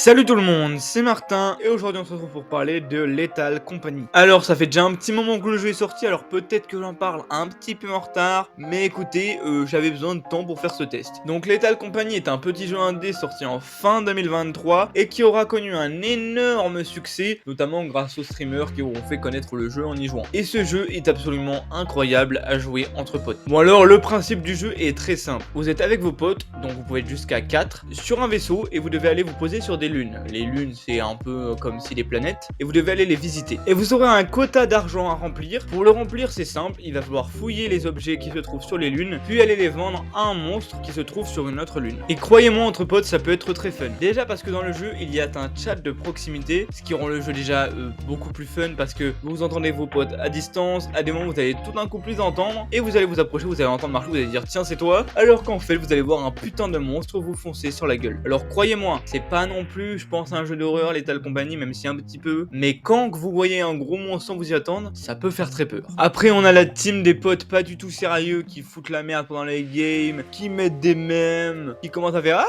Salut tout le monde, c'est Martin et aujourd'hui on se retrouve pour parler de Lethal Company. Alors ça fait déjà un petit moment que le jeu est sorti, alors peut-être que j'en parle un petit peu en retard, mais écoutez, j'avais besoin de temps pour faire ce test. Donc Lethal Company est un petit jeu indé sorti en fin 2023 et qui aura connu un énorme succès, notamment grâce aux streamers qui auront fait connaître le jeu en y jouant. Et ce jeu est absolument incroyable à jouer entre potes. Bon alors le principe du jeu est très simple, vous êtes avec vos potes, donc vous pouvez être jusqu'à 4, sur un vaisseau et vous devez aller vous poser sur des lunes. Les lunes c'est un peu comme si des planètes et vous devez aller les visiter. Et vous aurez un quota d'argent à remplir. Pour le remplir c'est simple, il va falloir fouiller les objets qui se trouvent sur les lunes, puis aller les vendre à un monstre qui se trouve sur une autre lune. Et croyez-moi entre potes ça peut être très fun. Déjà parce que dans le jeu il y a un chat de proximité, ce qui rend le jeu déjà beaucoup plus fun parce que vous entendez vos potes à distance, à des moments vous allez tout d'un coup plus entendre et vous allez vous approcher, vous allez entendre marcher, vous allez dire tiens c'est toi, alors qu'en fait vous allez voir un putain de monstre vous foncer sur la gueule. Alors croyez-moi, c'est pas non plus je pense un jeu d'horreur Lethal Company, même si un petit peu, mais quand vous voyez un gros monstre sans vous y attendre, ça peut faire très peur. Après on a la team des potes pas du tout sérieux qui foutent la merde pendant les games, qui mettent des mèmes, qui commencent à faire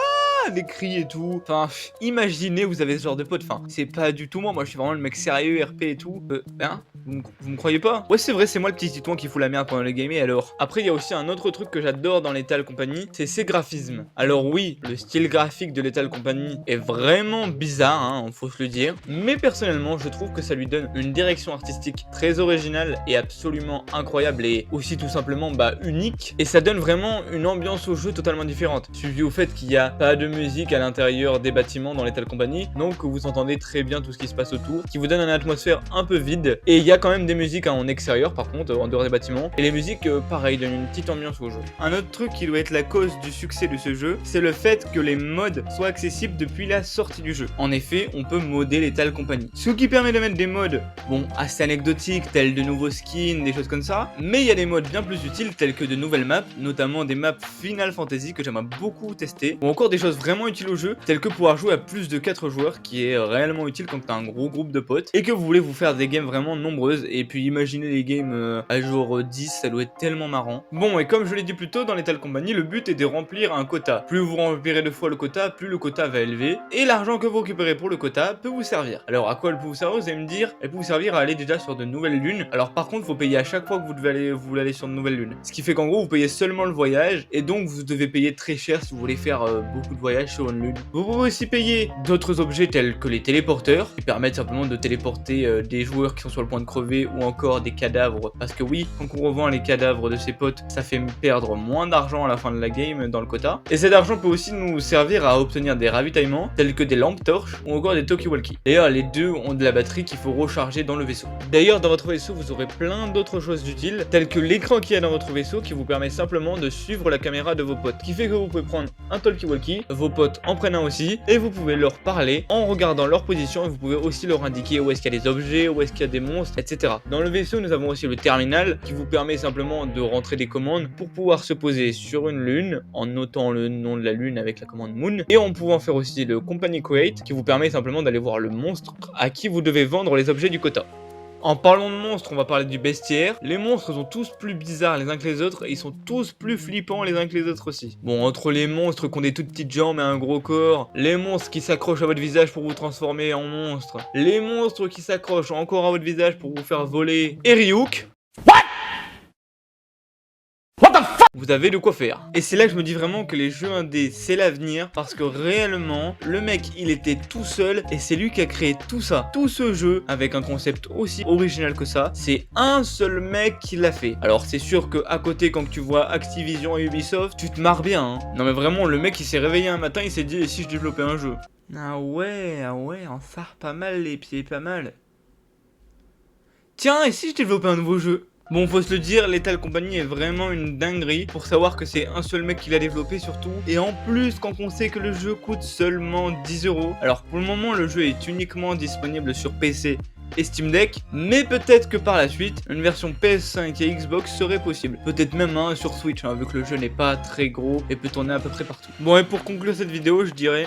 des cris et tout. Enfin, imaginez vous avez ce genre de potes. Enfin, c'est pas du tout moi. Moi, je suis vraiment le mec sérieux, RP et tout. Vous me croyez pas? Ouais, c'est vrai, c'est moi le petit titouan qui fout la merde pendant le game. Et alors? Après, il y a aussi un autre truc que j'adore dans Lethal Company, c'est ses graphismes. Alors oui, le style graphique de Lethal Company est vraiment bizarre, hein, faut se le dire. Mais personnellement, je trouve que ça lui donne une direction artistique très originale et absolument incroyable et aussi tout simplement unique. Et ça donne vraiment une ambiance au jeu totalement différente. Suivi au fait qu'il n'y a pas de musique à l'intérieur des bâtiments dans Lethal Company, donc vous entendez très bien tout ce qui se passe autour, qui vous donne une atmosphère un peu vide. Et il y a quand même des musiques en extérieur par contre, en dehors des bâtiments, et les musiques pareil donnent une petite ambiance au jeu. Un autre truc qui doit être la cause du succès de ce jeu, c'est le fait que les mods soient accessibles depuis la sortie du jeu. En effet, on peut modder Lethal Company, ce qui permet de mettre des mods, bon, assez anecdotiques, tels de nouveaux skins, des choses comme ça, mais il y a des mods bien plus utiles tels que de nouvelles maps, notamment des maps Final Fantasy que j'aimerais beaucoup tester, ou encore des choses vraiment utiles au jeu, telles que pouvoir jouer à plus de 4 joueurs, qui est réellement utile quand t'as un gros groupe de potes, et que vous voulez vous faire des games vraiment nombreuses, et puis imaginez les games à jour 10, ça doit être tellement marrant. Bon, et comme je l'ai dit plus tôt, dans Lethal Company, le but est de remplir un quota. Plus vous remplirez 2 fois le quota, plus le quota va élever, et l'argent que vous récupérez pour le quota peut vous servir. Alors à quoi elle peut vous servir? Vous allez me dire, elle peut vous servir à aller déjà sur de nouvelles lunes. Alors par contre, faut payer à chaque fois que vous voulez aller sur de nouvelles lunes. Ce qui fait qu'en gros, vous payez seulement le voyage, et donc vous devez payer très cher si vous voulez faire beaucoup de voyages sur une lune. Vous pouvez aussi payer d'autres objets tels que les téléporteurs, qui permettent simplement de téléporter des joueurs qui sont sur le point de crever, ou encore des cadavres, parce que oui, quand on revend les cadavres de ses potes, ça fait perdre moins d'argent à la fin de la game dans le quota. Et cet argent peut aussi nous servir à obtenir des ravitaillements, tels que des lampes torches, ou encore des talkie-walkie. D'ailleurs, les deux ont de la batterie qu'il faut recharger dans le vaisseau. D'ailleurs, dans votre vaisseau, vous aurez plein d'autres choses utiles, telles que l'écran qu'il y a dans votre vaisseau, qui vous permet simplement de suivre la caméra de vos potes. Ce qui fait que vous pouvez prendre un talkie-walkie, vos potes en prennent un aussi, et vous pouvez leur parler en regardant leur position, et vous pouvez aussi leur indiquer où est-ce qu'il y a des objets, où est-ce qu'il y a des monstres, etc. Dans le vaisseau, nous avons aussi le terminal, qui vous permet simplement de rentrer des commandes pour pouvoir se poser sur une lune, en notant le nom de la lune avec la commande Moon, et en pouvant faire aussi le Company Create, qui vous permet simplement d'aller voir le monstre à qui vous devez vendre les objets du quota. En parlant de monstres, on va parler du bestiaire. Les monstres sont tous plus bizarres les uns que les autres et ils sont tous plus flippants les uns que les autres aussi. Bon, entre les monstres qui ont des toutes petites jambes et un gros corps, les monstres qui s'accrochent à votre visage pour vous transformer en monstre, les monstres qui s'accrochent encore à votre visage pour vous faire voler, et Ryuk, vous avez de quoi faire. Et c'est là que je me dis vraiment que les jeux indés c'est l'avenir, parce que réellement le mec il était tout seul et c'est lui qui a créé tout ça, tout ce jeu avec un concept aussi original que ça. C'est un seul mec qui l'a fait. Alors c'est sûr que à côté quand tu vois Activision et Ubisoft tu te marres bien hein. Non mais vraiment le mec il s'est réveillé un matin, il s'est dit et si je développais un jeu. Ah ouais, on phare pas mal les pieds, pas mal. Tiens, et si je développais un nouveau jeu? Bon, faut se le dire, Lethal Company est vraiment une dinguerie pour savoir que c'est un seul mec qui l'a développé surtout. Et en plus, quand on sait que le jeu coûte seulement 10 €. Alors pour le moment, le jeu est uniquement disponible sur PC et Steam Deck, mais peut-être que par la suite, une version PS5 et Xbox serait possible. Peut-être même sur Switch, hein, vu que le jeu n'est pas très gros et peut tourner à peu près partout. Bon, et pour conclure cette vidéo, je dirais...